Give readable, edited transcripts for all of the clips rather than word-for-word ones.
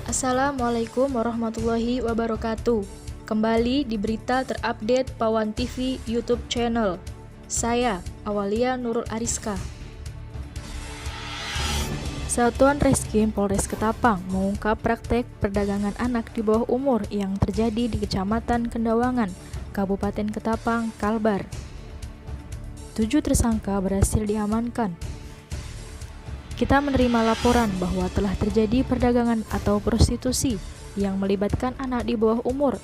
Assalamualaikum warahmatullahi wabarakatuh. Kembali di berita terupdate Pawan TV YouTube channel. Saya, Awalia Nurul Ariska. Satuan Reskrim Polres Ketapang mengungkap praktek perdagangan anak di bawah umur yang terjadi di Kecamatan Kendawangan, Kabupaten Ketapang, Kalbar. 7 tersangka berhasil diamankan. Kita menerima laporan bahwa telah terjadi perdagangan atau prostitusi yang melibatkan anak di bawah umur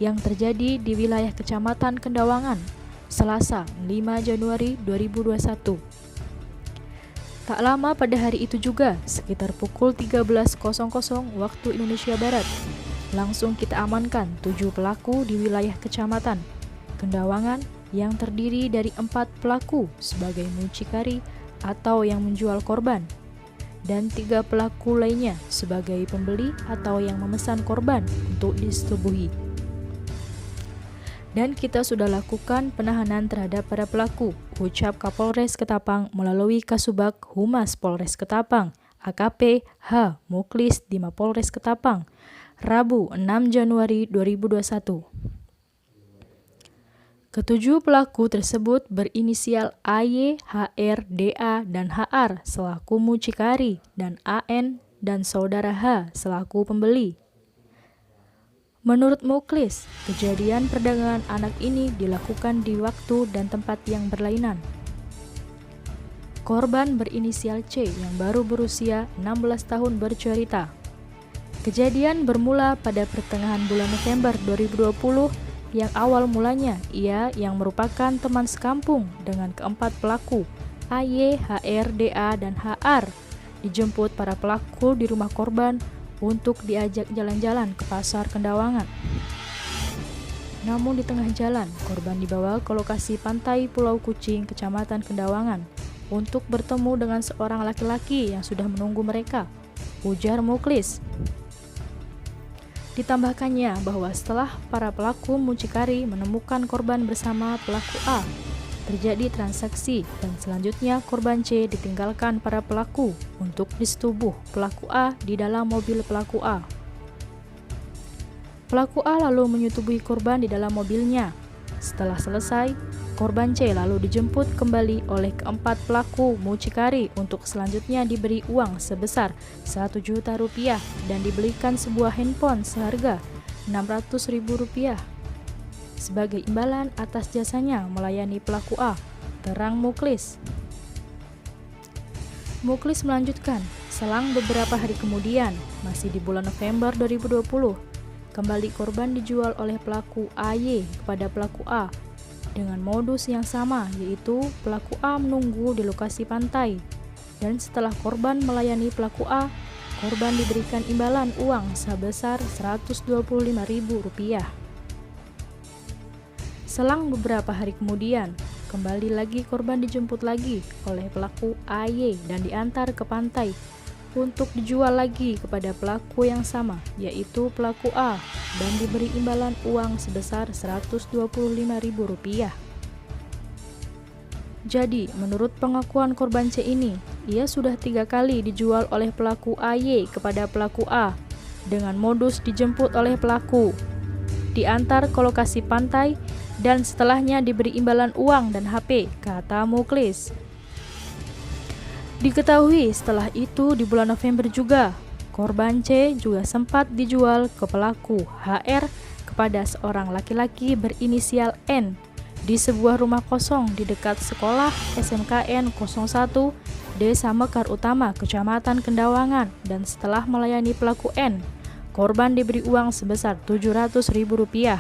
yang terjadi di wilayah Kecamatan Kendawangan, Selasa 5 Januari 2021. Tak lama pada hari itu juga, sekitar pukul 13.00 waktu Indonesia Barat, langsung kita amankan 7 pelaku di wilayah Kecamatan Kendawangan yang terdiri dari 4 pelaku sebagai mucikari atau yang menjual korban, dan 3 pelaku lainnya sebagai pembeli atau yang memesan korban untuk disetubuhi. Dan kita sudah lakukan penahanan terhadap para pelaku, ucap Kapolres Ketapang melalui Kasubag Humas Polres Ketapang, AKP H. Muklis di Mapolres Ketapang, Rabu 6 Januari 2021. Ketujuh pelaku tersebut berinisial AY, HR, DA, dan HR selaku mucikari dan AN dan saudara H selaku pembeli. Menurut Muklis, kejadian perdagangan anak ini dilakukan di waktu dan tempat yang berlainan. Korban berinisial C yang baru berusia 16 tahun bercerita. Kejadian bermula pada pertengahan bulan November 2020 yang awal mulanya ia yang merupakan teman sekampung dengan keempat pelaku AY, HR, DA, dan HR dijemput para pelaku di rumah korban untuk diajak jalan-jalan ke pasar Kendawangan. Namun di tengah jalan, korban dibawa ke lokasi pantai Pulau Kucing, Kecamatan Kendawangan untuk bertemu dengan seorang laki-laki yang sudah menunggu mereka, ujar Muklis. Ditambahkannya bahwa setelah para pelaku mucikari menemukan korban bersama pelaku A, terjadi transaksi dan selanjutnya korban C ditinggalkan para pelaku untuk disetubuh pelaku A di dalam mobil pelaku A. Pelaku A lalu menyetubuhi korban di dalam mobilnya. Setelah selesai, korban C lalu dijemput kembali oleh keempat pelaku mucikari untuk selanjutnya diberi uang sebesar 1 juta rupiah dan dibelikan sebuah handphone seharga 600.000 rupiah sebagai imbalan atas jasanya melayani pelaku A, terang Muklis. Muklis melanjutkan, selang beberapa hari kemudian, masih di bulan November 2020, kembali korban dijual oleh pelaku AY kepada pelaku A dengan modus yang sama, yaitu pelaku A menunggu di lokasi pantai, dan setelah korban melayani pelaku A, korban diberikan imbalan uang sebesar 125.000 rupiah. Selang beberapa hari kemudian, kembali lagi korban dijemput lagi oleh pelaku AY dan diantar ke pantai untuk dijual lagi kepada pelaku yang sama, yaitu pelaku A, dan diberi imbalan uang sebesar 125.000 rupiah. Jadi, menurut pengakuan korban C ini, ia sudah 3 kali dijual oleh pelaku AY kepada pelaku A dengan modus dijemput oleh pelaku, diantar ke lokasi pantai, dan setelahnya diberi imbalan uang dan HP, kata Muklis. Diketahui setelah itu di bulan November juga, korban C juga sempat dijual ke pelaku HR kepada seorang laki-laki berinisial N di sebuah rumah kosong di dekat sekolah SMKN 01 Desa Mekar Utama, Kecamatan Kendawangan, dan setelah melayani pelaku N, korban diberi uang sebesar 700.000 rupiah.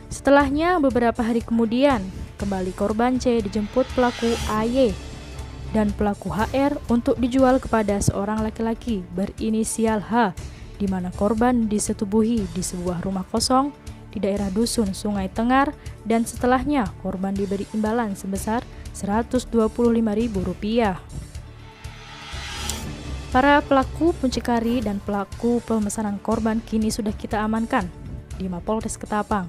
Setelahnya beberapa hari kemudian, kembali korban C dijemput pelaku AY dan pelaku HR untuk dijual kepada seorang laki-laki berinisial H, di mana korban disetubuhi di sebuah rumah kosong di daerah Dusun Sungai Tengar, dan setelahnya korban diberi imbalan sebesar 125.000 rupiah. Para pelaku mucikari dan pelaku pemesanan korban kini sudah kita amankan di Mapolres Ketapang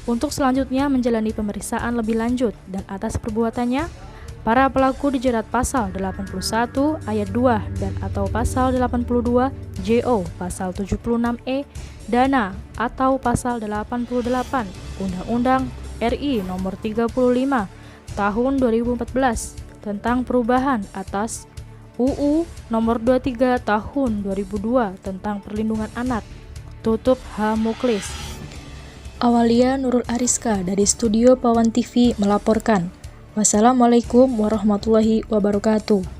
untuk selanjutnya menjalani pemeriksaan lebih lanjut, dan atas perbuatannya Para pelaku dijerat pasal 81 ayat 2 dan atau pasal 82 JO, pasal 76E dana atau pasal 88 Undang-Undang RI nomor 35 tahun 2014 tentang perubahan atas UU nomor 23 tahun 2002 tentang perlindungan anak. Tutup H. Muklis. Awalia Nurul Ariska dari Studio Pawan TV melaporkan. Wassalamualaikum warahmatullahi wabarakatuh.